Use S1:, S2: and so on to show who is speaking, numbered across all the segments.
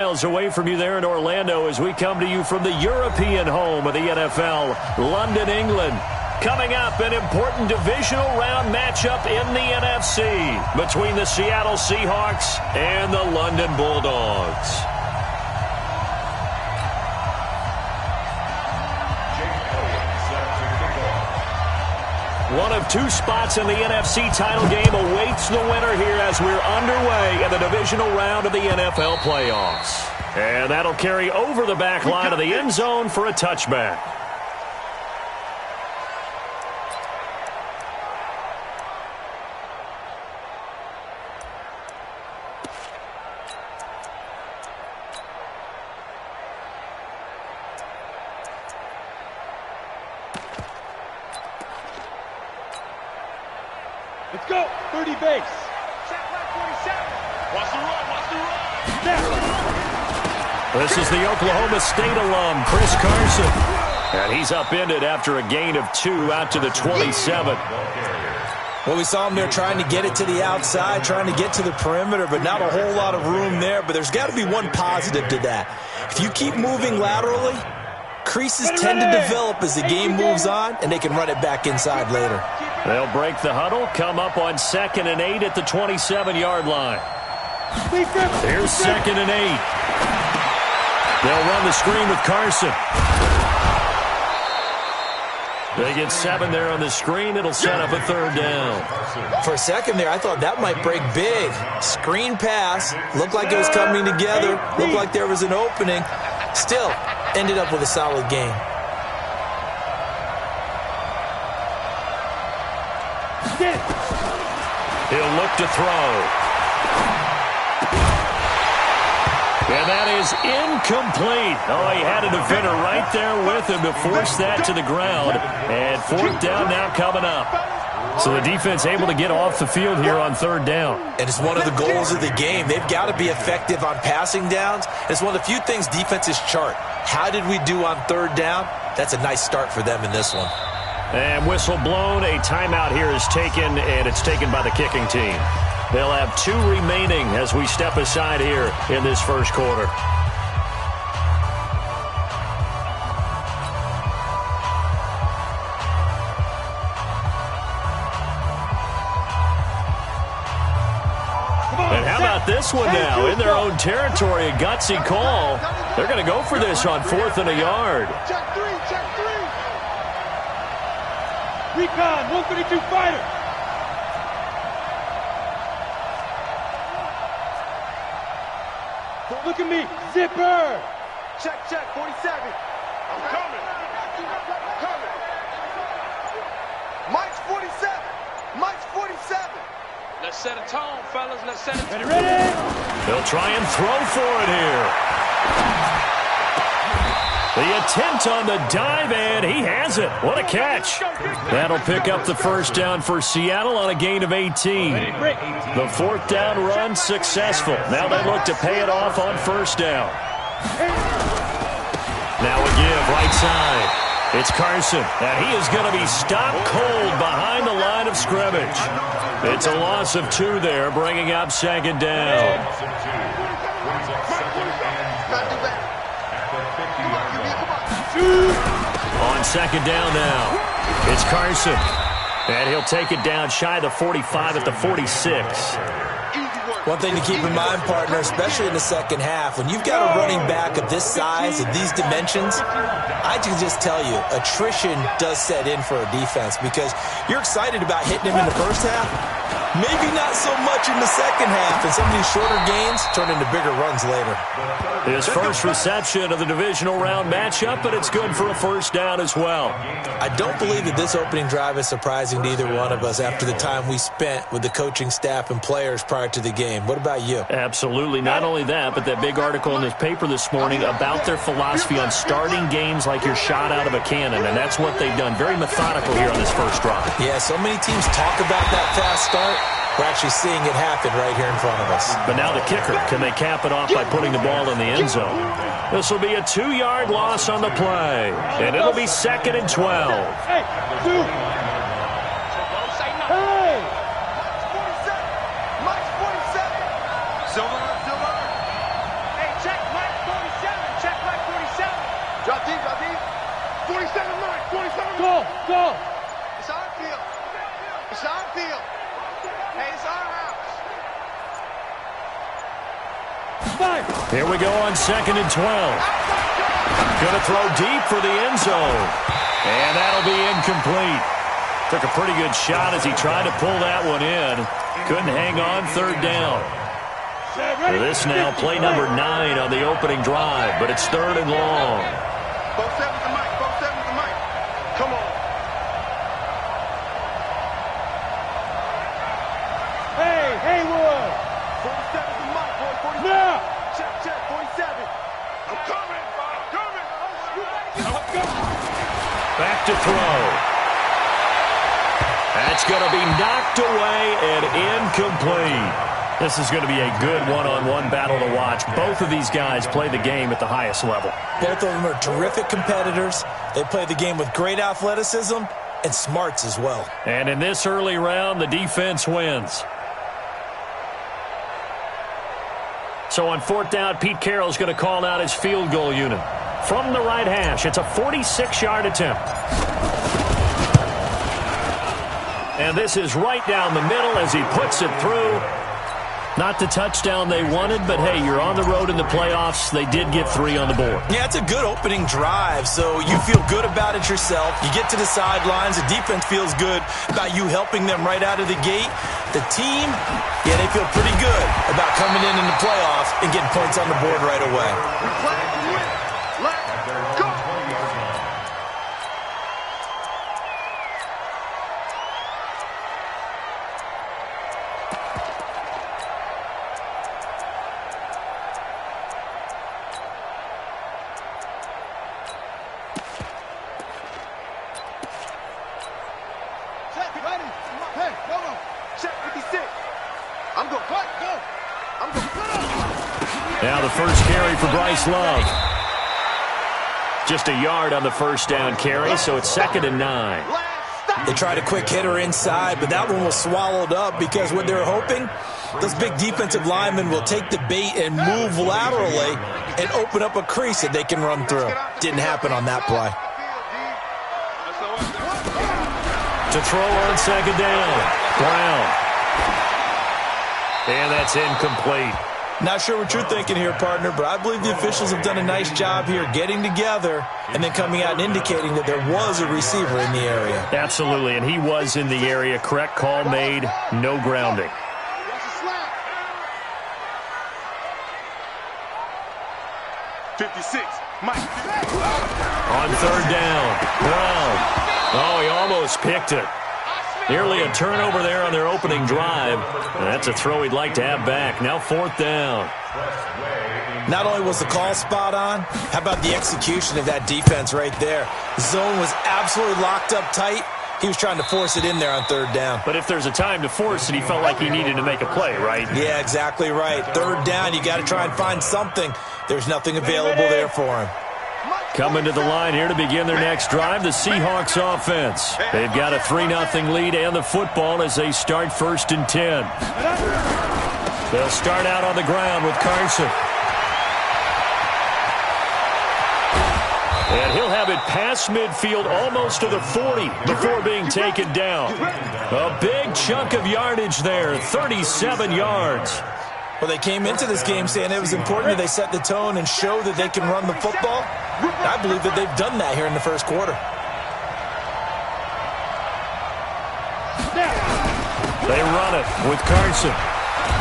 S1: Miles away from you there in Orlando as we come to you from the European home of the NFL, London, England. Coming up, an important divisional round matchup in the NFC between the Seattle Seahawks and the London Bulldogs. One of two spots in the NFC title game awaits the winner here as we're underway in the divisional round of the NFL playoffs. And that'll carry over the back line of the end zone for a touchback.
S2: Let's go. 30 base. Check back 47. Watch the run.
S1: This is the Oklahoma State alum, Chris Carson. And he's upended after a gain of 2 out to the 27.
S3: Well, we saw him there trying to get it to the outside, trying to get to the perimeter, but not a whole lot of room there. But there's got to be one positive to that. If you keep moving laterally, creases tend to develop as the game moves on, and they can run it back inside later.
S1: They'll break the huddle, come up on 2nd and 8 at the 27-yard line. Here's 2nd and 8. They'll run the screen with Carson. They get 7 there on the screen. It'll set up a 3rd down.
S3: For a second there, I thought that might break big. Screen pass. Looked like it was coming together. Looked like there was an opening. Still, ended up with a solid game.
S1: He'll look to throw. And that is incomplete. Oh, he had a defender right there with him to force that to the ground. And 4th down now coming up. So the defense able to get off the field here on 3rd down.
S3: And it's one of the goals of the game. They've got to be effective on passing downs. It's one of the few things defenses chart. How did we do on 3rd down? That's a nice start for them in this one.
S1: And whistle blown. A timeout here is taken, and it's taken by the kicking team. They'll have 2 remaining as we step aside here in this first quarter. And how about this one now? In their own territory, a gutsy call. They're going to go for this on 4th and a yard.
S2: Check 3, check 3. Recon, 132 fighter. Look at me, zipper. Check, 47. I'm coming. Mike's 47. Mike's 47.
S4: Let's set a tone, fellas. Let's set a tone.
S2: Ready?
S1: They'll try and throw for it here. The attempt on the dive, and he has it. What a catch. That'll pick up the 1st down for Seattle on a gain of 18. The 4th down run successful. Now they look to pay it off on 1st down. Now a give right side. It's Carson, and he is going to be stopped cold behind the line of scrimmage. It's a loss of 2 there, bringing up 2nd down. On 2nd down now, it's Carson. And he'll take it down shy of the 45 at the 46.
S3: One thing to keep in mind, partner, especially in the second half, when you've got a running back of this size, of these dimensions, I can just tell you, attrition does set in for a defense because you're excited about hitting him in the first half. Maybe not so much in the second half, and some of these shorter gains turn into bigger runs later.
S1: His first reception of the divisional round matchup, but it's good for a 1st down as well.
S3: I don't believe that this opening drive is surprising to either one of us after the time we spent with the coaching staff and players prior to the game. What about you?
S1: Absolutely. Not only that, but that big article in this paper this morning about their philosophy on starting games like you're shot out of a cannon, and that's what they've done. Very methodical here on this first drive.
S3: Yeah, so many teams talk about that fast start. We're actually seeing it happen right here in front of us.
S1: But now the kicker, can they cap it off by putting the ball in the end zone? This will be a 2-yard loss on the play, and it'll be 2nd and 12.
S2: Hey, dude. Hey. Mike's 47. Silver. Hey, check. go. It's our field. It's our field. Hey, it's our house. Fire.
S1: Here we go on 2nd and 12. Going to throw deep for the end zone. And that'll be incomplete. Took a pretty good shot as he tried to pull that one in. Couldn't hang on 3rd down. For this now, play number 9 on the opening drive, but it's 3rd and long.
S2: Both 7 to Mike. Both 7 to Mike. Come on. Hey, Haywood. 47 to Mike, boy. 47. Now. Check, 47. I'm coming. I'm coming.
S1: Back to throw. That's going to be knocked away and incomplete. This is going to be a good one-on-one battle to watch. Both of these guys play the game at the highest level.
S3: Both of them are terrific competitors. They play the game with great athleticism and smarts as well.
S1: And in this early round, the defense wins. So on 4th down, Pete Carroll's going to call out his field goal unit. From the right hash, it's a 46-yard attempt. And this is right down the middle as he puts it through. Not the touchdown they wanted, but hey, you're on the road in the playoffs. They did get 3 on the board.
S3: Yeah, it's a good opening drive, so you feel good about it yourself. You get to the sidelines. The defense feels good about you helping them right out of the gate. The team, yeah, they feel pretty good about coming in the playoffs and getting points on the board right away.
S2: Let's go.
S1: Now the first carry for Bryce Love. Just a yard on the first down carry, so it's 2nd and 9.
S3: They tried a quick hitter inside, but that one was swallowed up because what they're hoping, those big defensive linemen will take the bait and move laterally and open up a crease that they can run through. Didn't happen on that play.
S1: To throw on 2nd down, Brown. And that's incomplete.
S3: Not sure what you're thinking here, partner, but I believe the officials have done a nice job here getting together and then coming out and indicating that there was a receiver in the area.
S1: Absolutely, and he was in the area. Correct call made, no grounding.
S2: 56, Mike.
S1: On 3rd down, Brown. Oh, he almost picked it. Nearly a turnover there on their opening drive. And that's a throw he'd like to have back. Now 4th down.
S3: Not only was the call spot on, how about the execution of that defense right there? Zone was absolutely locked up tight. He was trying to force it in there on 3rd down.
S1: But if there's a time to force it, he felt like he needed to make a play, right?
S3: Yeah, exactly right. 3rd down, you got to try and find something. There's nothing available there for him.
S1: Coming to the line here to begin their next drive, the Seahawks offense. They've got a 3-0 lead and the football as they start 1st and 10. They'll start out on the ground with Carson. And he'll have it past midfield almost to the 40 before being taken down. A big chunk of yardage there, 37 yards.
S3: Well, they came into this game saying it was important that they set the tone and show that they can run the football. I believe that they've done that here in the first quarter.
S1: They run it with Carson.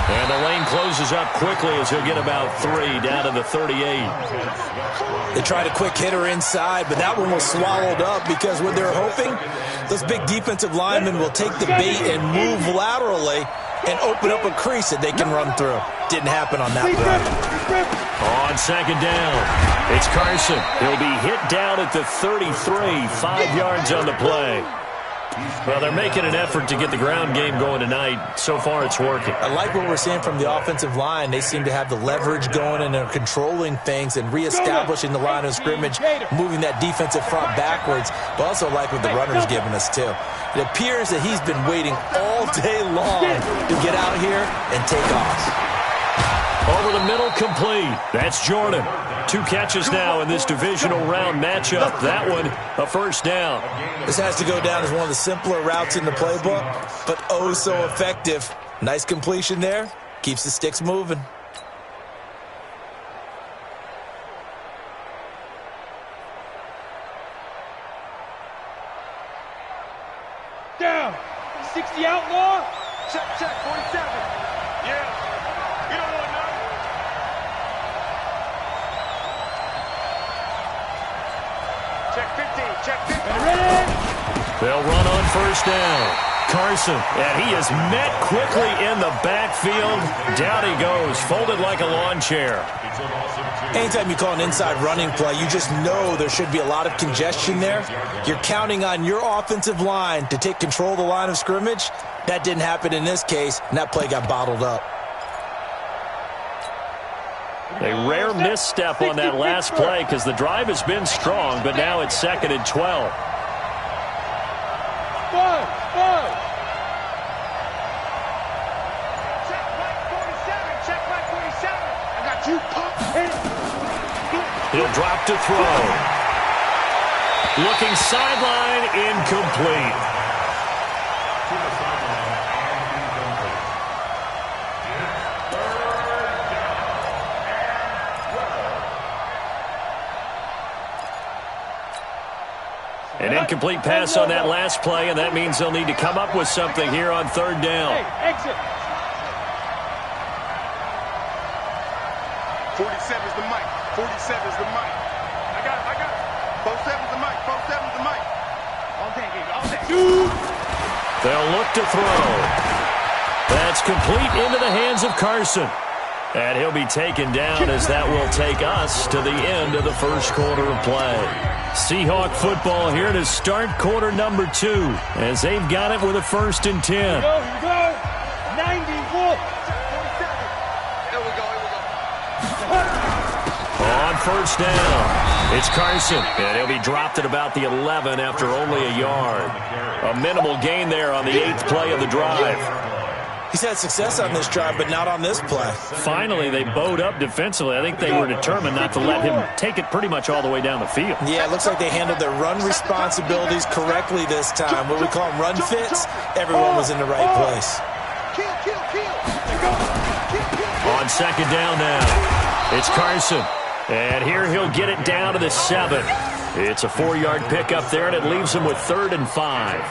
S1: And the lane closes up quickly as he'll get about 3 down to the 38.
S3: They tried a quick hitter inside, but that one was swallowed up because what they're hoping, those big defensive linemen will take the bait and move laterally and open up a crease that they can run through. Didn't happen on that play.
S1: On 2nd down, it's Carson. He'll be hit down at the 33, 5 yards on the play. Well, they're making an effort to get the ground game going tonight. So far, it's working.
S3: I like what we're seeing from the offensive line. They seem to have the leverage going and they're controlling things and reestablishing the line of scrimmage, moving that defensive front backwards. But also like what the runner's giving us, too. It appears that he's been waiting all day long to get out here and take off.
S1: Over the middle, complete. That's Jordan. 2 catches now in this divisional round matchup. That one, a first down.
S3: This has to go down as one of the simpler routes in the playbook, but oh so effective. Nice completion there. Keeps the sticks moving.
S2: Down. 60 outlaw.
S4: Check, 47. Yeah. You don't want none. Check 15. Check 15.
S2: Ready?
S1: They'll run on first down. Carson, and he is met quickly in the backfield. Down he goes, folded like a lawn chair.
S3: Anytime you call an inside running play, you just know there should be a lot of congestion there. You're counting on your offensive line to take control of the line of scrimmage. That didn't happen in this case, and that play got bottled up.
S1: A rare misstep on that last play because the drive has been strong, but now it's 2nd and 12.
S2: Five.
S4: Check back 47. Check back 47. I got you pumped.
S1: He'll drop to throw. Looking sideline, incomplete. An incomplete pass on that last play, and that means they'll need to come up with something here on 3rd down.
S2: Hey, exit.
S5: 47's the mic. 47's the mic. I got it. 47's the mic. 47's the mic.
S4: All day, baby. All day.
S1: They'll look to throw. That's complete into the hands of Carson. And he'll be taken down as that will take us to the end of the first quarter of play. Seahawk football here to start quarter number 2 as they've got it with a 1st and 10.
S2: Here we go. 91.
S4: Here we go.
S1: On first down, it's Carson, and he'll be dropped at about the 11 after only a yard. A minimal gain there on the 8th play of the drive.
S3: He's had success on this drive, but not on this play.
S1: Finally, they bowed up defensively. I think they were determined not to let him take it pretty much all the way down the field.
S3: Yeah, it looks like they handled their run responsibilities correctly this time. What we call them run fits, everyone was in the right place.
S1: On 2nd down now, it's Carson. And here he'll get it down to the 7. It's a 4-yard pickup there, and it leaves him with 3rd and 5.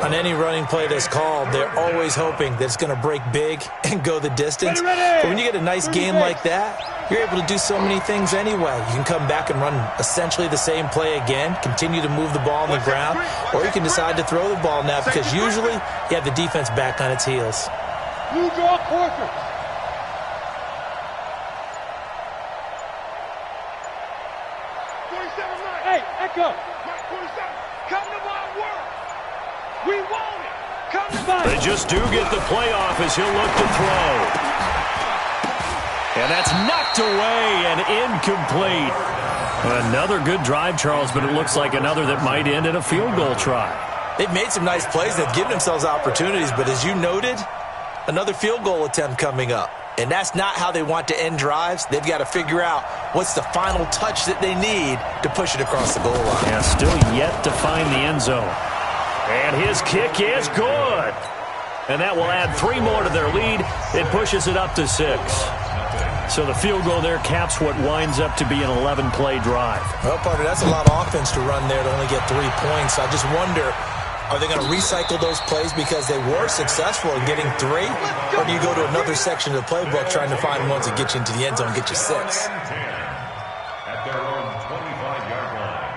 S3: On any running play that's called, they're always hoping that it's going to break big and go the distance. But when you get a nice gain like that, you're able to do so many things anyway. You can come back and run essentially the same play again, continue to move the ball on the ground, or you can decide to throw the ball now because usually you have the defense back on its heels.
S2: Blue draw quarter. Hey, Echo.
S4: Come to my work. We want it. Come to my
S1: They just do get the playoff as he'll look to throw. And that's knocked away and incomplete. Another good drive, Charles, but it looks like another that might end in a field goal try.
S3: They've made some nice plays. They've given themselves opportunities, but as you noted, another field goal attempt coming up. And that's not how they want to end drives. They've got to figure out what's the final touch that they need to push it across the goal line.
S1: Yeah, still yet to find the end zone. And his kick is good. And that will add 3 more to their lead. It pushes it up to 6. So the field goal there caps what winds up to be an 11-play drive.
S3: Well, partner, that's a lot of offense to run there to only get 3 points. I just wonder, are they going to recycle those plays because they were successful in getting 3? Or do you go to another section of the playbook trying to find ones that get you into the end zone and get you 6?
S6: At their own 25-yard line.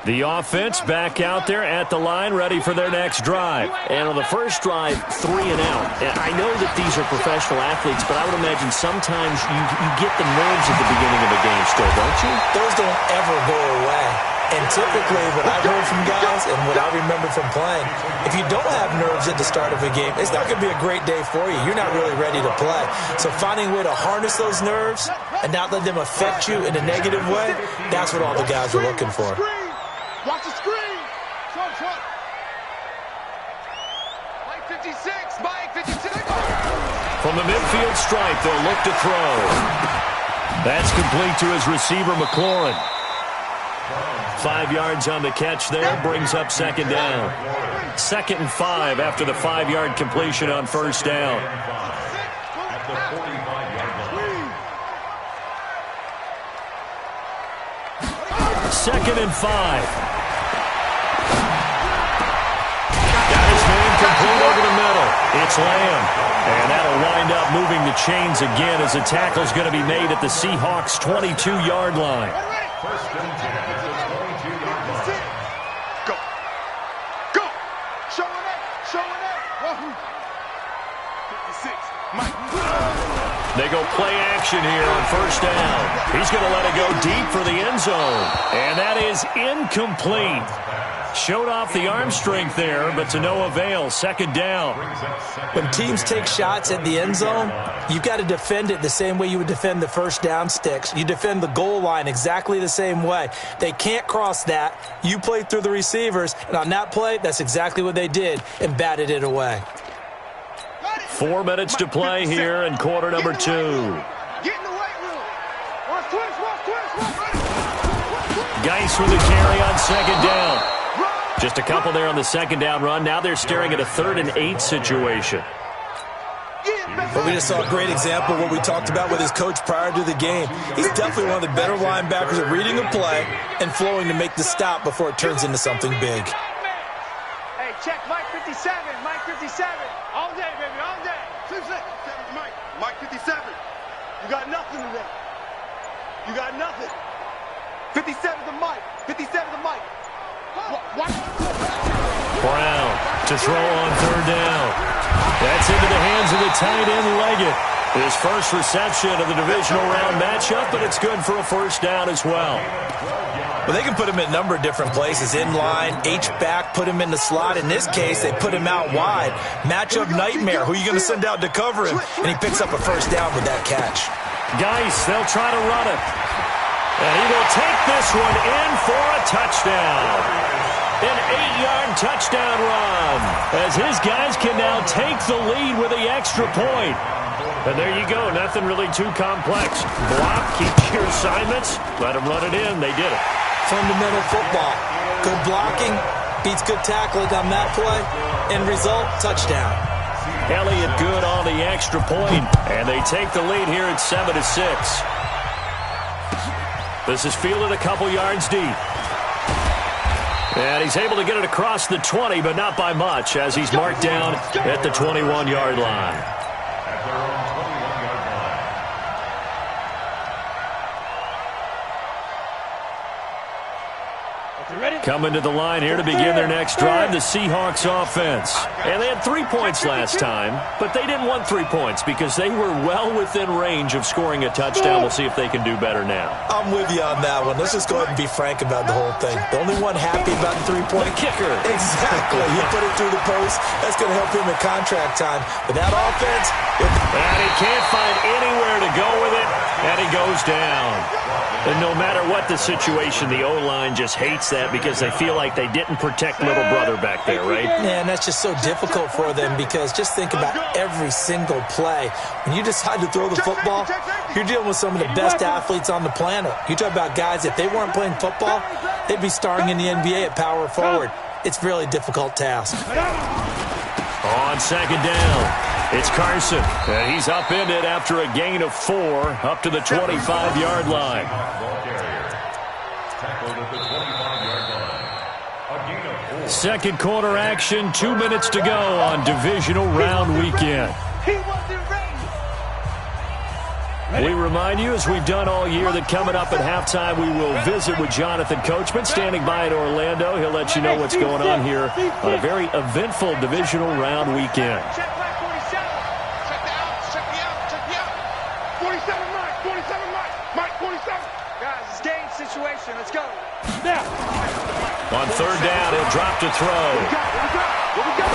S1: The offense back out there at the line, ready for their next drive. And on the first drive, 3 and out. And I know that these are professional athletes, but I would imagine sometimes you get the nerves at the beginning of a game still, don't you?
S3: Those don't ever go away. And typically, what I've heard from guys and what I remember from playing, if you don't have nerves at the start of a game, it's not going to be a great day for you. You're not really ready to play. So finding a way to harness those nerves and not let them affect you in a negative way, that's what all the guys are looking for.
S5: Watch the
S4: 56, Mike, 56.
S1: From the midfield stripe, they'll look to throw. That's complete to his receiver, McLaurin. 5 yards on the catch there, brings up second down. 2nd and 5 after the 5-yard completion on first down.
S6: At the 45-yard line.
S1: 2nd and 5. Got his man complete over the middle. It's Lamb. And that'll wind up moving the chains again as the tackle's going to be made at the Seahawks' 22-yard line.
S6: First and 10 at the 22-yard line.
S5: Go. Go. Showing up. Showing up. 56. Mike.
S1: They go play action here on first down. He's going to let it go deep for the end zone. And that is incomplete. Showed off the arm strength there, but to no avail. 2nd down.
S3: When teams take shots at the end zone, you've got to defend it the same way you would defend the first down sticks. You defend the goal line exactly the same way. They can't cross that. You play through the receivers, and on that play, that's exactly what they did and batted it away.
S1: 4 minutes to play here in quarter number 2.
S4: Get in the weight room. Watch twist.
S1: Geis with the carry on 2nd down. Just a couple there on the 2nd down run. Now they're staring at a 3rd and 8 situation.
S3: But we just saw a great example of what we talked about with his coach prior to the game. He's definitely one of the better linebackers at reading a play and flowing to make the stop before it turns into something big.
S4: Hey, check Mike 57. Mike 57. All day, baby, all day.
S5: 57 Mike. Mike 57.
S4: You got nothing today. You got nothing.
S5: 57 to Mike. 57 to Mike.
S1: Brown to throw on 3rd down. That's into the hands of the tight end, Leggett. His first reception of the divisional round matchup, but it's good for a first down as well.
S3: Well, they can put him in a number of different places. In line, H-back, put him in the slot. In this case, they put him out wide. Matchup nightmare. Who are you going to send out to cover him? And he picks up a first down with that catch.
S1: Geis, they'll try to run it. And he will take this one in for a touchdown. An 8-yard touchdown run as his guys can now take the lead with the extra point. And there you go. Nothing really too complex. Block, keep your assignments, let them run it in. They did it.
S3: Fundamental football. Good blocking beats good tackling on that play. End result, touchdown.
S1: Elliott good on the extra point, and they take the lead here at 7-6. This is fielded a couple yards deep. And he's able to get it across the 20, but not by much, as he's marked down at the 21-yard line.
S6: At their own 21-yard line.
S1: Coming to the line here to begin their next drive, the Seahawks offense. And they had 3 points last time, but they didn't want 3 points because they were well within range of scoring a touchdown. We'll see if they can do better now.
S3: I'm with you on that one. Let's just go ahead and be frank about the whole thing. The only one happy about the 3-point
S1: kicker.
S3: Exactly. You put it through the post. That's going to help him in contract time. But that offense...
S1: And he can't find anywhere to go with it, and he goes down. And no matter what the situation, the O-line just hates that because they feel like they didn't protect little brother back there, right?
S3: Man, that's just so difficult for them because just think about every single play. When you decide to throw the football, you're dealing with some of the best athletes on the planet. You talk about guys, if they weren't playing football, they'd be starring in the NBA at power forward. It's a really difficult task.
S1: On 2nd down. It's Carson, and he's upended after a gain of 4 up to the 25-yard line.
S6: Tackled at the 25-yard line. A gain of 4.
S1: Second quarter action, 2 minutes to go on divisional round weekend.
S4: He wasn't ready.
S1: We remind you, as we've done all year, that coming up at halftime, we will visit with Jonathan Coachman, standing by in Orlando. He'll let you know what's going on here on a very eventful divisional round weekend.
S4: Check Mike 47.
S5: Check the out. Check the out. Check the out. 47 Mike. 47 Mike. Mike 47.
S4: Guys, it's game situation. Let's go.
S5: Now.
S1: On 3rd down, he'll drop to throw.
S5: What we got?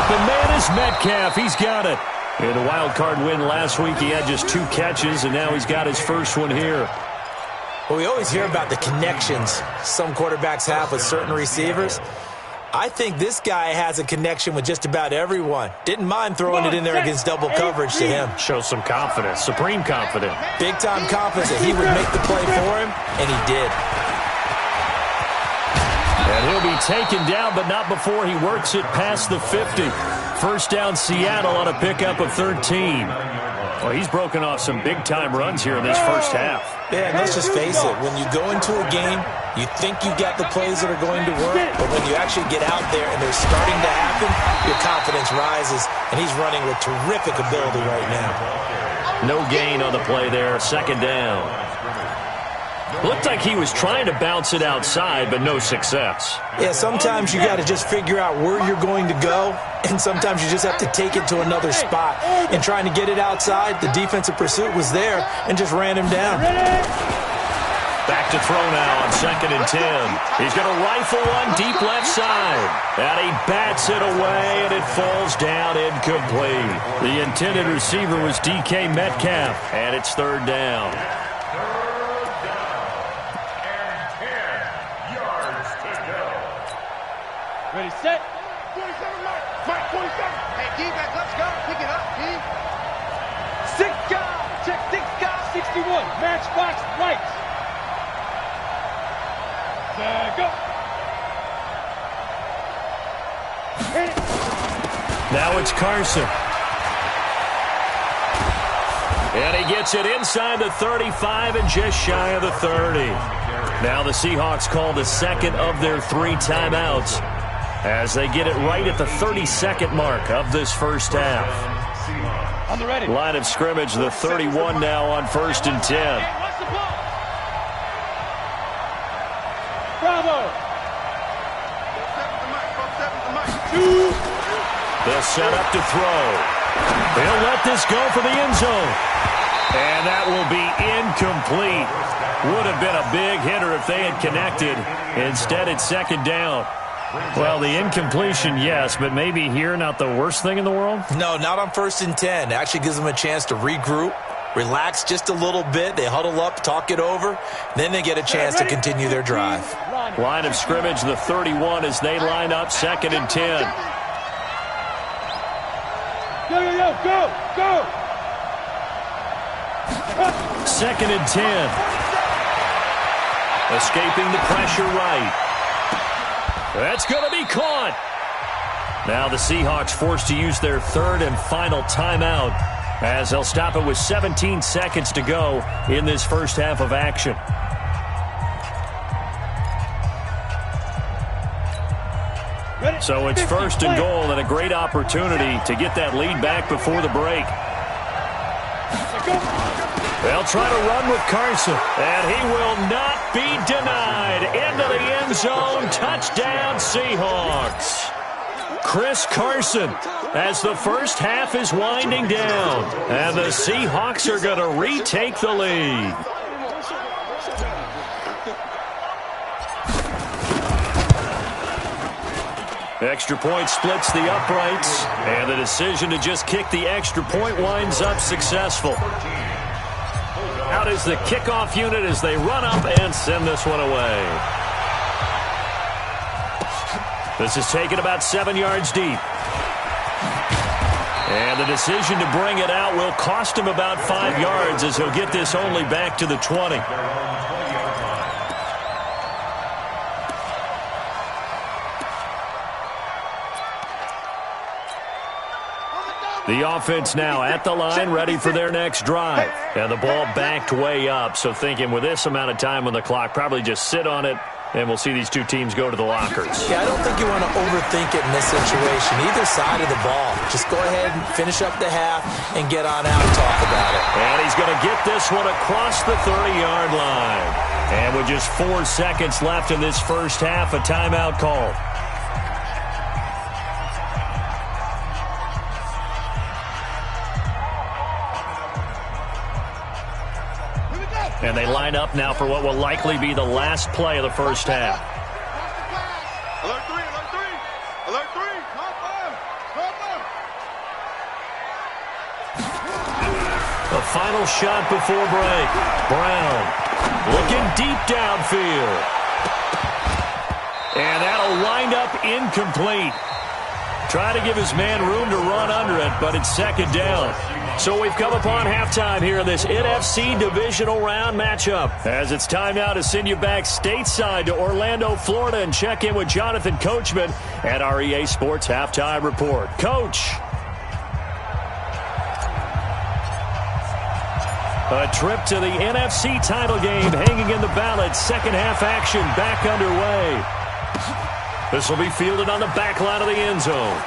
S1: Open man is Metcalf. He's got it. In the wild card win last week, he had just 2 catches, and now he's got his first one here.
S3: Well, we always hear about the connections some quarterbacks have with certain receivers. I think this guy has a connection with just about everyone. Didn't mind throwing it in there against double coverage to him.
S1: Shows some confidence, supreme confidence.
S3: Big-time confidence that he would make the play for him, and he did.
S1: And he'll be taken down, but not before he works it past the 50. First down, Seattle on a pickup of 13. Well, he's broken off some big-time runs here in this first half.
S3: Yeah, and let's just face it. When you go into a game, you think you got the plays that are going to work, but when you actually get out there and they're starting to happen, your confidence rises, and he's running with terrific ability right now.
S1: No gain on the play there, second down. Looked like he was trying to bounce it outside, but no success.
S3: Yeah, sometimes you got to just figure out where you're going to go, and sometimes you just have to take it to another spot. And trying to get it outside, the defensive pursuit was there and just ran him down.
S1: Back to throw now on 2nd and 10. He's going to rifle one deep left side. And he bats it away, and it falls down incomplete. The intended receiver was DK Metcalf, and it's third down.
S2: Ready, set.
S4: 27, Mike, 27. Hey, D-back, let's go. Pick it up, D.
S2: 6 guys. Check 6 guys. 61. Matchbox right. Go. Hit it.
S1: Now it's Carson. And he gets it inside the 35 and just shy of the 30. Now the Seahawks call the second of their 3 timeouts as they get it right at the 32nd mark of this first half.
S2: On the ready.
S1: Line of scrimmage, the 31 now on 1st and 10.
S2: Hey, what's the ball? Bravo. 2.
S1: They'll set up to throw. They'll let this go for the end zone. And that will be incomplete. Would have been a big hitter if they had connected. Instead, it's second down. Well, the incompletion, yes, but maybe here not the worst thing in the world?
S3: No, not on 1st and 10. It actually gives them a chance to regroup, relax just a little bit. They huddle up, talk it over. Then they get a chance to continue their drive.
S1: Line of scrimmage, the 31 as they line up 2nd and 10.
S2: Go.
S1: 2nd and 10. Escaping the pressure right. That's going to be caught. Now the Seahawks forced to use their 3rd and final timeout as they'll stop it with 17 seconds to go in this first half of action. So it's 1st and goal and a great opportunity to get that lead back before the break. They'll try to run with Carson, and he will not be denied. Into the end zone, touchdown Seahawks. Chris Carson, as the first half is winding down, and the Seahawks are going to retake the lead. Extra point splits the uprights, and the decision to just kick the extra point winds up successful. Out is the kickoff unit as they run up and send this one away. This is taken about 7 yards deep. And the decision to bring it out will cost him about 5 yards as he'll get this only back to the 20. The offense now at the line, ready for their next drive. And the ball backed way up, so thinking with this amount of time on the clock, probably just sit on it, and we'll see these two teams go to the lockers.
S3: Yeah, I don't think you want to overthink it in this situation. Either side of the ball. Just go ahead and finish up the half and get on out and talk about it.
S1: And he's going to get this one across the 30-yard line. And with just 4 seconds left in this first half, a timeout call. And they line up now for what will likely be the last play of the first half.
S5: Alert 3, alert 3. Alert 3.
S1: The final shot before break. Brown looking deep downfield. And that'll wind up incomplete. Try to give his man room to run under it, but it's second down. So we've come upon halftime here in this NFC divisional round matchup. As it's time now to send you back stateside to Orlando, Florida, and check in with Jonathan Coachman at our EA Sports Halftime Report. Coach. A trip to the NFC title game hanging in the balance. Second half action back underway. This will be fielded on the back line of the end zone.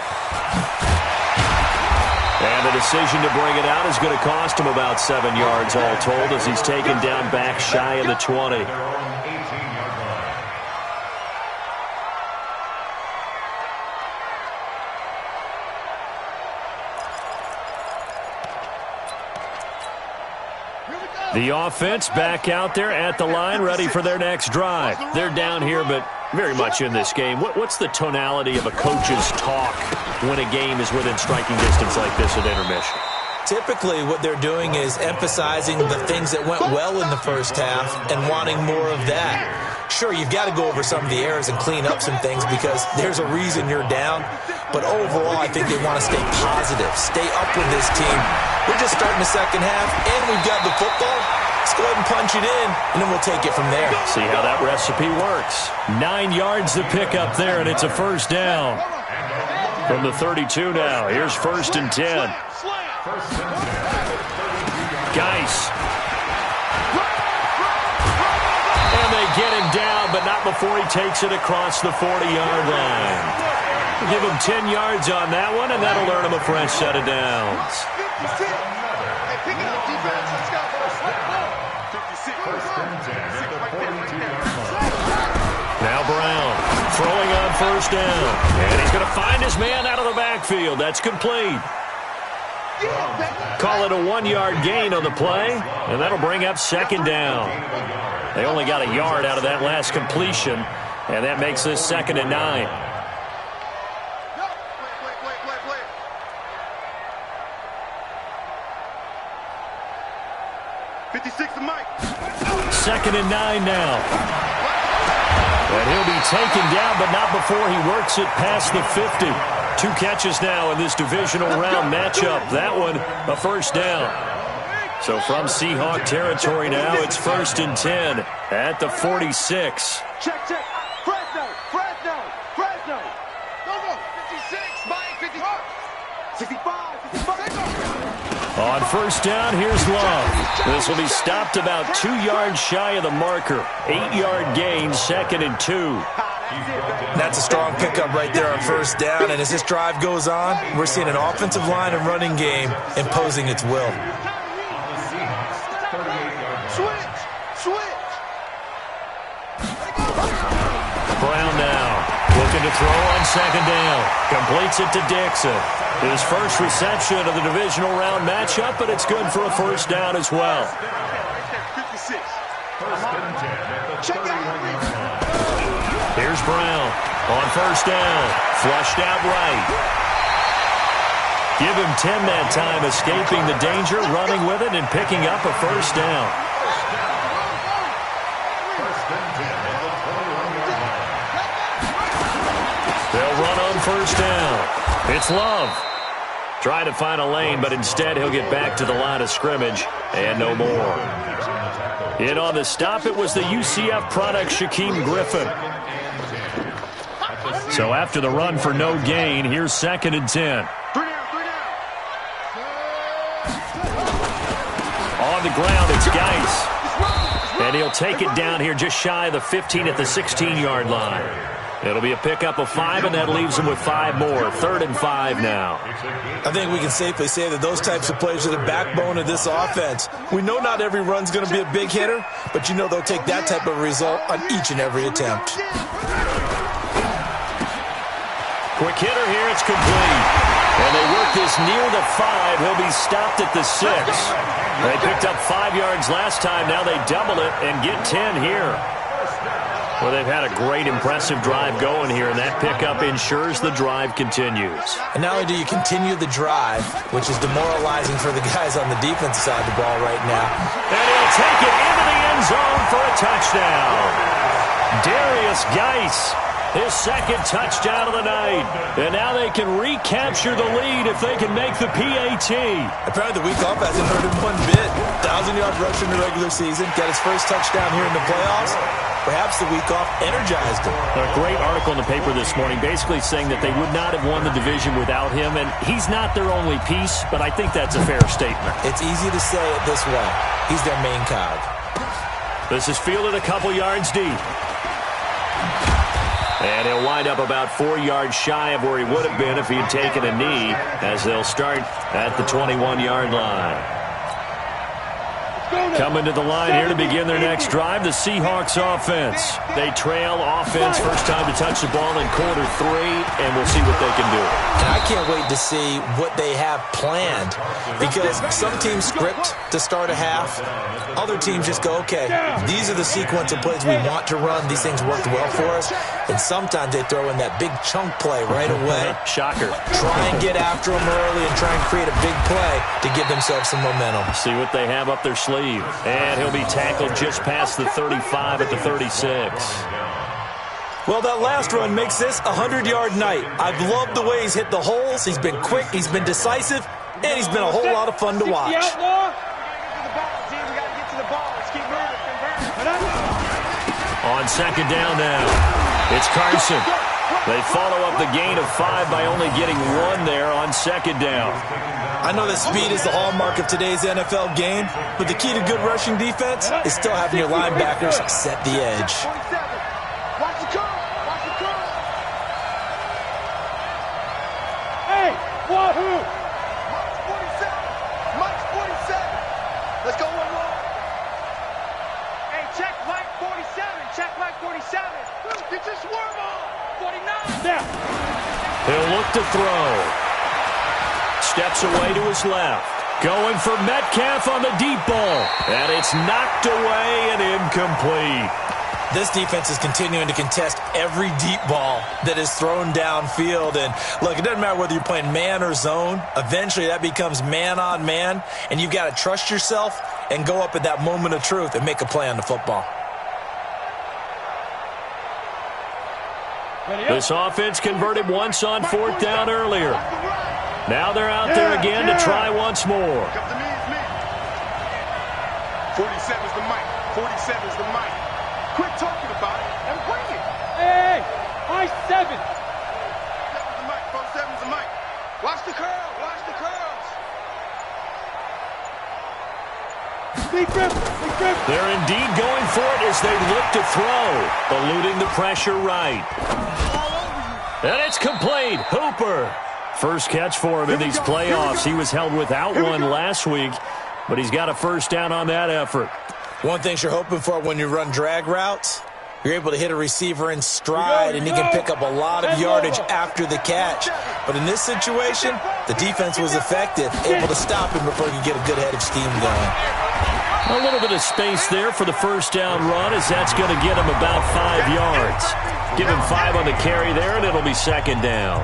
S1: And the decision to bring it out is going to cost him about 7 yards all told as he's taken down back shy of the 20. The offense back out there at the line, ready for their next drive. They're down here, but very much in this game. What's the tonality of a coach's talk when a game is within striking distance like this at intermission?
S3: Typically, what they're doing is emphasizing the things that went well in the first half and wanting more of that. Sure, you've got to go over some of the errors and clean up some things because there's a reason you're down. But overall, I think they want to stay positive, stay up with this team. We're just starting the second half, and we've got the football. Let's go ahead and punch it in, and then we'll take it from there.
S1: See how that recipe works. 9 yards to pick up there, and it's a first down. From the 32 now, here's 1st and 10. Geis. And they get him down, but not before he takes it across the 40-yard line. Give him 10 yards on that one, and that'll earn him a fresh set of downs. Now Brown throwing on first down. And he's going to find his man out of the backfield. That's complete. Call it a 1-yard gain on the play, and that'll bring up second down. They only got a yard out of that last completion, and that makes this 2nd and 9.
S5: 56 to Mike.
S1: 2nd and 9 now. And he'll be taken down, but not before he works it past the 50. 2 catches now in this divisional round matchup. That one, a first down. So from Seahawk territory now, it's 1st and 10 at the 46.
S2: Check. Fresno. Go. 56, Mike. 55. 65.
S1: On first down, here's Love. This will be stopped about 2 yards shy of the marker. 8-yard gain, 2nd and 2.
S3: That's a strong pickup right there on first down, and as this drive goes on, we're seeing an offensive line and running game imposing its will.
S2: Switch.
S1: Brown now looking to throw on 2nd down. Completes it to Dixon. His first reception of the divisional round matchup, but it's good for a first down as well.
S5: 56.
S1: Here's Brown on first down. Flushed out right. Give him 10 that time, escaping the danger, running with it, and picking up a first down. They'll run on first down. It's Love. Trying to find a lane, but instead he'll get back to the line of scrimmage and no more. In on the stop, it was the UCF product, Shaquem Griffin. So after the run for no gain, here's 2nd and 10. On the ground, it's Geis. And he'll take it down here just shy of the 15 at the 16-yard line. It'll be a pickup of 5, and that leaves him with 5 more. 3rd and 5 now.
S3: I think we can safely say that those types of plays are the backbone of this offense. We know not every run's going to be a big hitter, but you know they'll take that type of result on each and every attempt.
S1: Quick hitter here, it's complete. And they work this near the 5. He'll be stopped at the 6. They picked up 5 yards last time. Now they double it and get 10 here. Well, they've had a great, impressive drive going here, and that pickup ensures the drive continues.
S3: And not only do you continue the drive, which is demoralizing for the guys on the defensive side of the ball right now.
S1: And he'll take it into the end zone for a touchdown. Darius Geis His second touchdown of the night. And now they can recapture the lead if they can make the PAT.
S3: Apparently the week off hasn't hurt him one bit. 1,000-yard rush in the regular season. Got his first touchdown here in the playoffs. Perhaps the week off energized him.
S1: A great article in the paper this morning basically saying that they would not have won the division without him. And he's not their only piece, but I think that's a fair statement.
S3: It's easy to say it this way. He's their main cog.
S1: This is fielded a couple yards deep. And he'll wind up about 4 yards shy of where he would have been if he had taken a knee, as they'll start at the 21-yard line. Coming to the line here to begin their next drive, the Seahawks offense. They trail offense, first time to touch the ball in quarter 3, and we'll see what they can do.
S3: And I can't wait to see what they have planned, because some teams script to start a half. Other teams just go, okay, these are the sequence of plays we want to run. These things worked well for us. And sometimes they throw in that big chunk play right away.
S1: Shocker.
S3: Try and get after them early and try and create a big play to give themselves some momentum.
S1: See what they have up their sleeve. And he'll be tackled just past the 35 at the 36.
S3: Well, that last run makes this a 100-yard night. I've loved the way he's hit the holes. He's been quick, he's been decisive, and he's been a whole lot of fun to watch.
S1: On second down now, it's Carson. They follow up the gain of 5 by only getting 1 there on second down.
S3: I know that speed is the hallmark of today's NFL game, but the key to good rushing defense is still having your linebackers set the edge.
S4: Watch the curve. Watch the curve.
S2: Hey, wahoo!
S5: Mike's 47. Mike's 47. Let's go one more.
S4: Hey, check Mike 47. Check Mike 47.
S5: Get your swerve on.
S4: 49.
S2: Now.
S1: He'll look to throw. Steps away to his left. Going for Metcalf on the deep ball. And it's knocked away and incomplete.
S3: This defense is continuing to contest every deep ball that is thrown downfield. And look, it doesn't matter whether you're playing man or zone. Eventually that becomes man on man. And you've got to trust yourself and go up at that moment of truth and make a play on the football.
S1: This offense converted once on 4th down earlier. Now they're out there again to try once more.
S5: Come to me, it's me. 47's the mic. 47's the mic. Quit talking about it and bring it.
S2: Hey, I 7.
S5: 47's the mic. 47's the mic. Watch the curl. Watch the curls.
S2: Big grip, big grip.
S1: They're indeed going for it as they look to throw, eluding the pressure right. And it's complete. Hooper. First catch for him in these playoffs. He was held without one last week, but he's got a first down on that effort.
S3: One thing you're hoping for when you run drag routes, you're able to hit a receiver in stride, and he can pick up a lot of yardage after the catch. But in this situation, the defense was effective, able to stop him before he could get a good head of steam going.
S1: A little bit of space there for the first down run, as that's going to get him about 5 yards. Give him 5 on the carry there, and it'll be second down.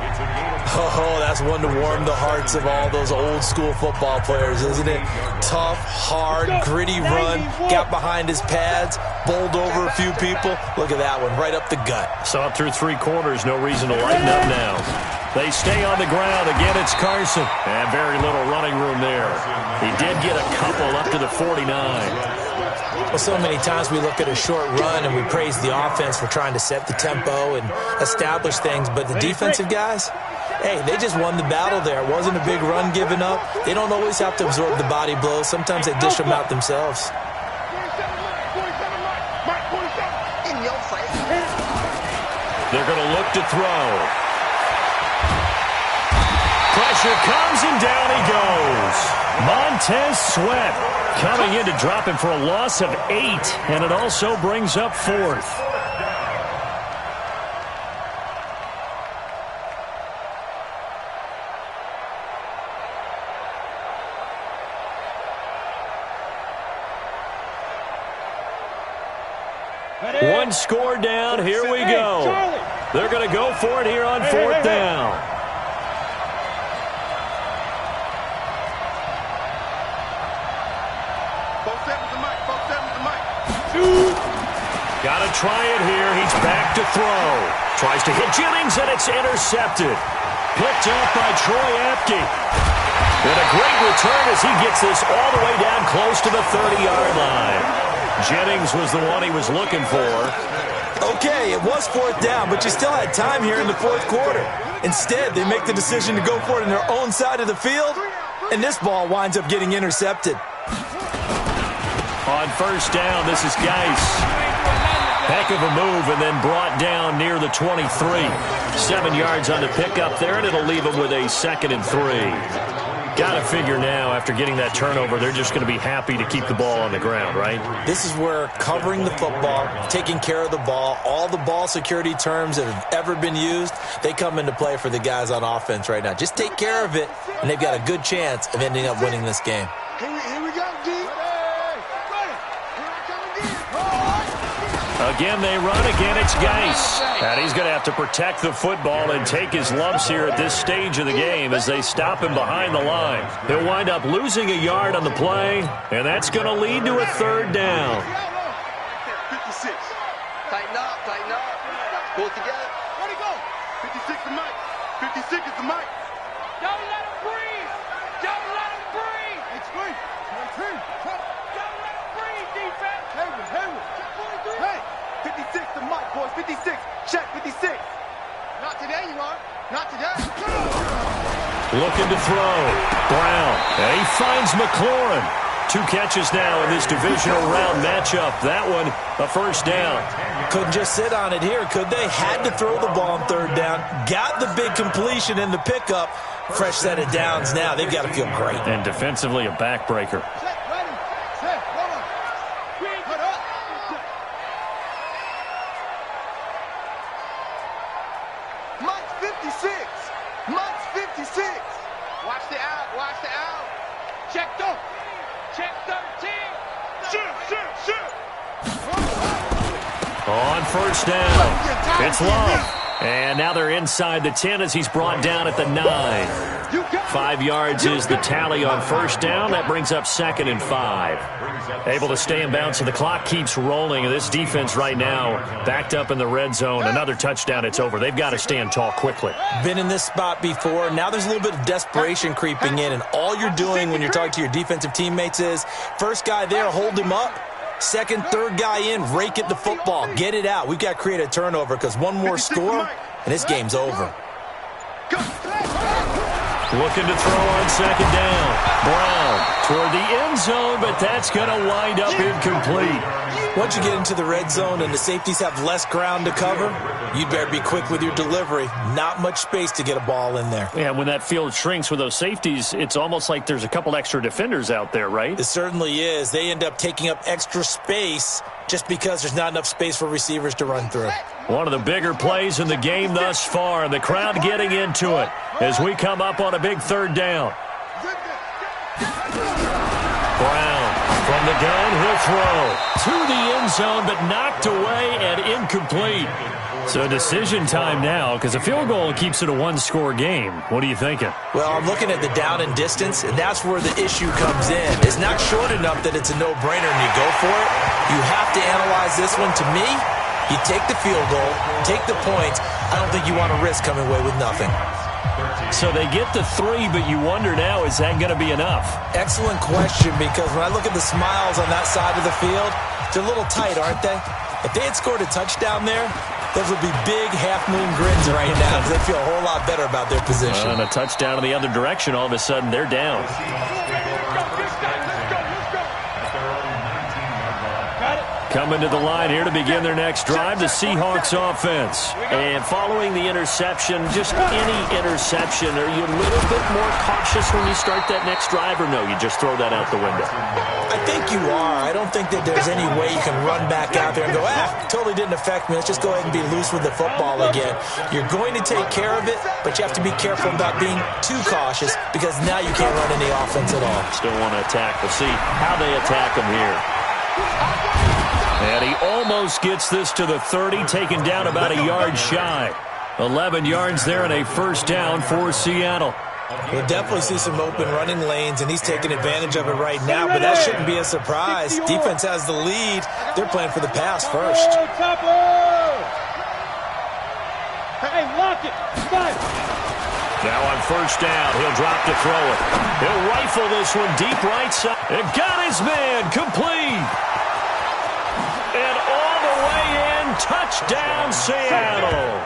S3: Oh, that's one to warm the hearts of all those old-school football players, isn't it? Tough, hard, gritty run, got behind his pads, bowled over a few people. Look at that one, right up the gut.
S1: Saw it through 3 quarters, no reason to lighten up now. They stay on the ground. Again, it's Carson. And very little running room there. He did get a couple up to the 49.
S3: Well, so many times we look at a short run and we praise the offense for trying to set the tempo and establish things, but the defensive guys, hey, they just won the battle there. It wasn't a big run given up. They don't always have to absorb the body blows. Sometimes they dish them out themselves.
S5: 47 Mike 47. In your face.
S1: They're going to look to throw. Pressure comes and down he goes. Montez Sweat coming in to drop him for a loss of 8, and it also brings up 4th. One score down, here we go. They're going to go for it here on 4th down. Got to try it here. He's back to throw. Tries to hit Jennings, and it's intercepted. Picked up by Troy Apke. And a great return as he gets this all the way down close to the 30-yard line. Jennings was the one he was looking for.
S3: Okay, it was 4th down, but you still had time here in the 4th quarter. Instead, they make the decision to go for it on their own side of the field, and this ball winds up getting intercepted.
S1: On 1st down, this is Geis. Heck of a move, and then brought down near the 23. 7 yards on the pickup there, and it'll leave them with a 2nd and 3. Got to figure now, after getting that turnover, they're just going to be happy to keep the ball on the ground, right?
S3: This is where covering the football, taking care of the ball, all the ball security terms that have ever been used, they come into play for the guys on offense right now. Just take care of it, and they've got a good chance of ending up winning this game.
S2: Here we go, D.
S1: Again, they run. Again, it's Geis. And he's going to have to protect the football and take his lumps here at this stage of the game as they stop him behind the line. He'll wind up losing a yard on the play, and that's going to lead to a 3rd down.
S5: 56.
S4: Tighten up, tighten up. Pull it together.
S5: Where'd he go? 56 is Mike. 56 is the Mike.
S4: Don't let him breathe. Don't let him breathe.
S2: It's free.
S4: Don't let him breathe, defense.
S2: Hayward. Hey, 56 to Mike, boys. 56. Check 56.
S4: Not today, you are. Not today.
S1: Looking to throw. Brown. And he finds McLaurin. 2 catches now in this divisional round matchup. That one, a 1st down.
S3: Couldn't just sit on it here, could they? Had to throw the ball on 3rd down. Got the big completion in the pickup. Fresh set of downs now. They've got to feel great.
S1: And defensively, a backbreaker.
S2: Mike's 56. Mike's 56.
S4: Watch the out. Watch the out. Check them. Check 13.
S2: Shoot.
S1: On 1st down, it's Love. And now they're inside the 10 as he's brought down at the 9. 5 yards is the tally on 1st down. That brings up 2nd and 5. Able to stay in bounds, so the clock keeps rolling. This defense right now backed up in the red zone. Another touchdown, it's over. They've got to stand tall quickly.
S3: Been in this spot before. Now there's a little bit of desperation creeping in, and all you're doing when you're talking to your defensive teammates is, first guy there, hold him up. 2nd, 3rd guy in, rake at the football. Get it out. We've got to create a turnover because one more score, and this game's over.
S1: Looking to throw on 2nd down. Brown toward the end zone, but that's going to wind up incomplete.
S3: Once you get into the red zone and the safeties have less ground to cover, you'd better be quick with your delivery. Not much space to get a ball in there.
S1: Yeah, when that field shrinks with those safeties, it's almost like there's a couple extra defenders out there, right?
S3: It certainly is. They end up taking up extra space just because there's not enough space for receivers to run through.
S1: One of the bigger plays in the game thus far, and the crowd getting into it as we come up on a big 3rd down. Brown from the gun, he'll throw to the end zone, but knocked away and incomplete. So decision time now, because a field goal keeps it a 1-score game. What are you thinking?
S3: Well, I'm looking at the down and distance, and that's where the issue comes in. It's not short enough that it's a no-brainer and you go for it. You have to analyze this one. To me, you take the field goal, take the points. I don't think you want to risk coming away with nothing.
S1: So they get the 3, but you wonder now, is that going to be enough?
S3: Excellent question, because when I look at the smiles on that side of the field, they're a little tight, aren't they? If they had scored a touchdown there, those would be big half-moon grins right now because they feel a whole lot better about their position.
S1: And a touchdown in the other direction, all of a sudden they're down. Coming to the line here to begin their next drive, the Seahawks offense. And following the interception, just any interception, are you a little bit more cautious when you start that next drive, or no, you just throw that out the window?
S3: I think you are. I don't think that there's any way you can run back out there and go, totally didn't affect me. Let's just go ahead and be loose with the football again. You're going to take care of it, but you have to be careful about being too cautious because now you can't run any offense at all.
S1: Still want to attack. We'll see how they attack them here. And he almost gets this to the 30, taken down about a yard shy. 11 yards there and a 1st down for Seattle.
S3: We'll definitely see some open running lanes, and he's taking advantage of it right now, but that shouldn't be a surprise. Defense has the lead. They're playing for the pass first.
S2: Hey, lock it. Fight.
S1: Now on first down, he'll drop to throw it. He'll rifle this one deep right side. And got his man complete. And all the way in, touchdown Seattle.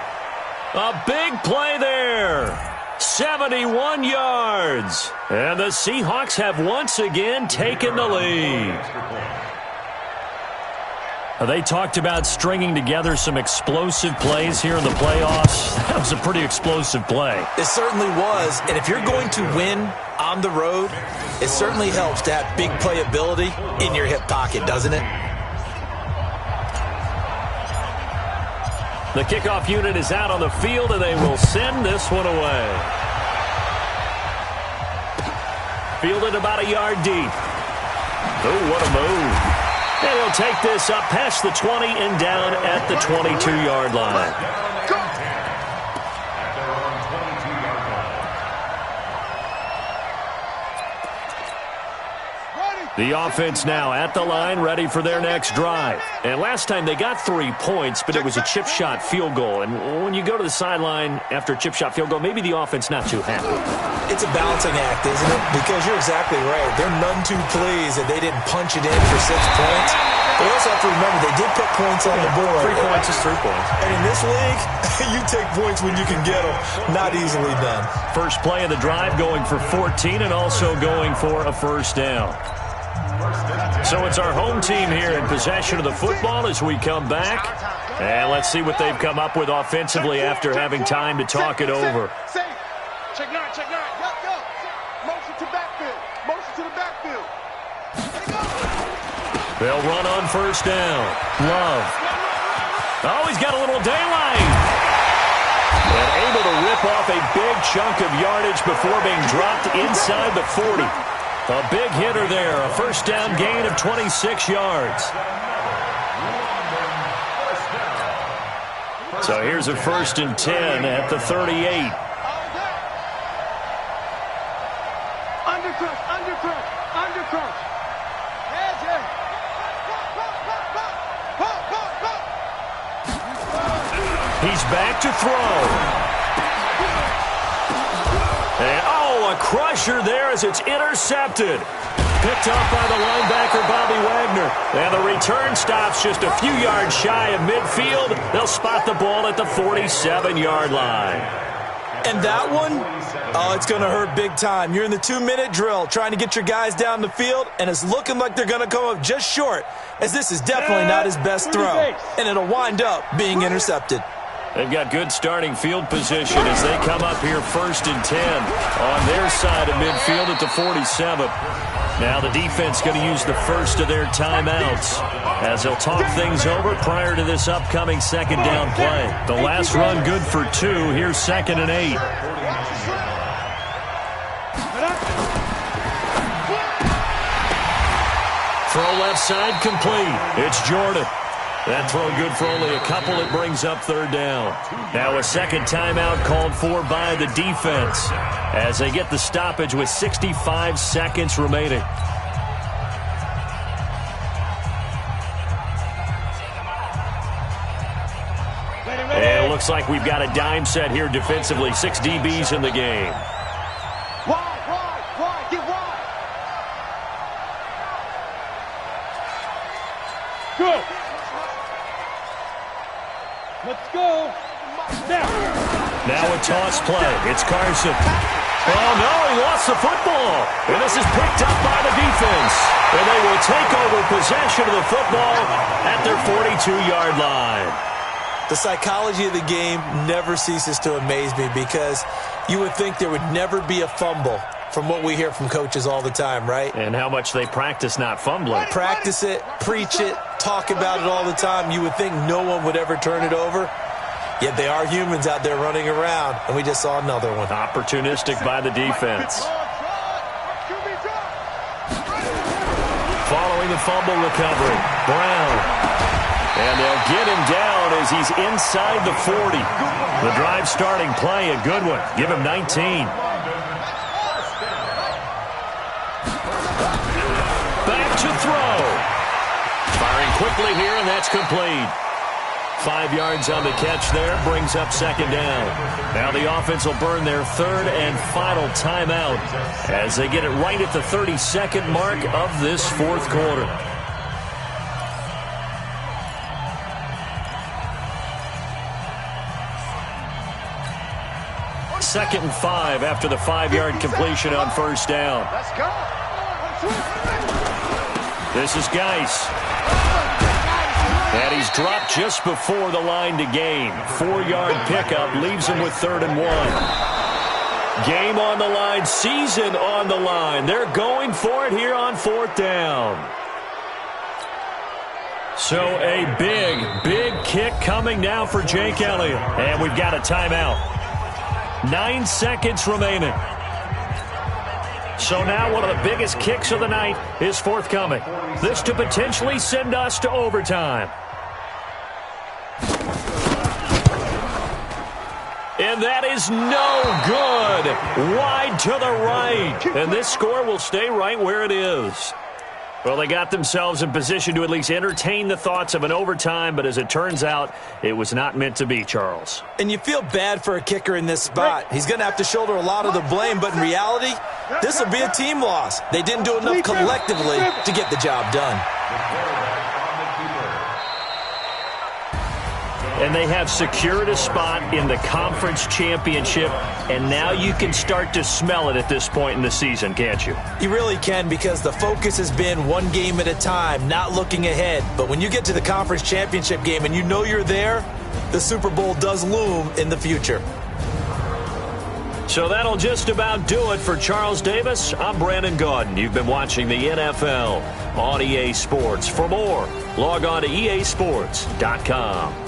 S1: A big play there. 71 yards. And the Seahawks have once again taken the lead. They talked about stringing together some explosive plays here in the playoffs. That was a pretty explosive play.
S3: It certainly was. And if you're going to win on the road, it certainly helps to have big playability in your hip pocket, doesn't it?
S1: The kickoff unit is out on the field, and they will send this one away. Fielded about a yard deep. Oh, what a move. And he'll take this up past the 20 and down at the 22-yard line. The offense now at the line, ready for their next drive. And last time they got 3 points, but it was a chip shot field goal. And when you go to the sideline after a chip shot field goal, maybe the offense not too happy.
S3: It's a balancing act, isn't it? Because you're exactly right. They're none too pleased that they didn't punch it in for 6 points. But also have to remember, they did put points on the board.
S1: 3 points is 3 points.
S3: And in this league, you take points when you can get them. Not easily done.
S1: First play of the drive going for 14 and also going for a first down. So it's our home team here in possession of the football as we come back. And let's see what they've come up with offensively after having time to talk it over.
S4: Check nine, check nine. Yo. Motion to backfield. Motion to the backfield.
S1: They'll run on first down. Love. Oh, he's got a little daylight. And able to rip off a big chunk of yardage before being dropped inside the 40. A big hitter there. A first down gain of 26 yards. So here's a 1st and 10 at the 38.
S4: Undercrush.
S1: He's back to throw. And, a crusher there as it's intercepted. Picked up by the linebacker, Bobby Wagner. And the return stops just a few yards shy of midfield. They'll spot the ball at the 47-yard line.
S3: And that one, it's going to hurt big time. You're in the 2-minute drill trying to get your guys down the field, and it's looking like they're going to come up just short, as this is definitely not his best throw. And it'll wind up being intercepted.
S1: They've got good starting field position as they come up here 1st and 10 on their side of midfield at the 47. Now the defense going to use the first of their timeouts as they'll talk things over prior to this upcoming 2nd down play. The last run good for 2. Here's 2nd and 8. Throw left side complete. It's Jordan. That throw good for only a couple. It brings up 3rd down. Now a second timeout called for by the defense as they get the stoppage with 65 seconds remaining. And it looks like we've got a dime set here defensively. 6 DBs in the game.
S4: Wide, get wide.
S2: Good. Let's go.
S1: Now a toss play. It's Carson. Oh, no, he lost the football. And this is picked up by the defense. And they will take over possession of the football at their 42-yard line.
S3: The psychology of the game never ceases to amaze me because you would think there would never be a fumble from what we hear from coaches all the time, right?
S1: And how much they practice not fumbling.
S3: Practice it, preach it, talk about it all the time. You would think no one would ever turn it over. Yet they are humans out there running around, and we just saw another one.
S1: Opportunistic by the defense. Following the fumble recovery, Brown. And they'll get him down as he's inside the 40. The drive starting play, a good one. Give him 19. Back to throw. Firing quickly here, and that's complete. 5 yards on the catch there, brings up second down. Now the offense will burn their third and final timeout as they get it right at the 32nd mark of this fourth quarter. Second and 5 after the 5-yard completion on first down.
S4: Let's go.
S1: This is Geis. And he's dropped just before the line to gain. 4-yard pickup leaves him with 3rd and 1. Game on the line, season on the line. They're going for it here on 4th down. So a big kick coming now for Jake Elliott. And we've got a timeout. 9 seconds remaining. So now one of the biggest kicks of the night is forthcoming. This to potentially send us to overtime. And that is no good. Wide to the right. And this score will stay right where it is. Well, they got themselves in position to at least entertain the thoughts of an overtime, but as it turns out, it was not meant to be, Charles.
S3: And you feel bad for a kicker in this spot. He's going to have to shoulder a lot of the blame, but in reality, this will be a team loss. They didn't do enough collectively to get the job done.
S1: And they have secured a spot in the conference championship, and now you can start to smell it at this point in the season, can't you?
S3: You really can, because the focus has been one game at a time, not looking ahead. But when you get to the conference championship game and you know you're there, the Super Bowl does loom in the future.
S1: So that'll just about do it for Charles Davis. I'm Brandon Gaudin. You've been watching the NFL on EA Sports. For more, log on to easports.com.